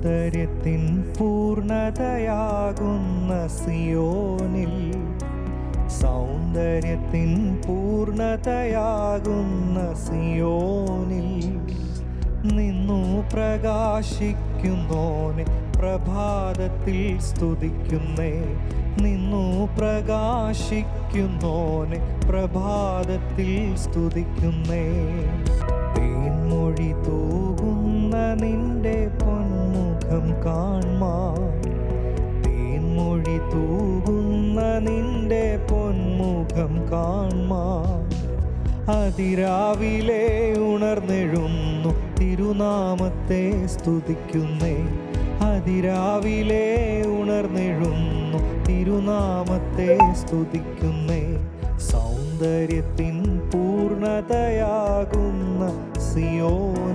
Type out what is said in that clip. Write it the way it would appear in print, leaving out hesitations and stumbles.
സൗന്ദര്യത്തിൻ പൂർണ്ണതയാകുന്ന സിയോനിൽ, സൗന്ദര്യത്തിൻ പൂർണ്ണതയാകുന്ന സിയോനിൽ നിന്നു പ്രകാശിക്കുന്നോനെ പ്രഭാതത്തിൽ സ്തുതിക്കുന്നേ. നിന്നു പ്രകാശിക്കുന്നോനെ പ്രഭാതത്തിൽ സ്തുതിക്കുന്നേ. തേൻമൊഴി തൂകുന്ന നിന്റെ പൊന്മുഖം കാൺമാൻ, തേൻമൊഴി തൂകുന്ന നിന്റെ പൊന്മുഖം കാൺമാൻ. അതിരാവിലെ ഉണർന്നെഴുന്നു തിരുനാമത്തെ സ്തുതിക്കുന്നേ. അതിരാവിലെ ഉണർന്നെഴുന്നു തിരുനാമത്തെ സ്തുതിക്കുന്നേ. സൗന്ദര്യത്തിൻ പൂർണ്ണതയാകുന്ന സിയോൻ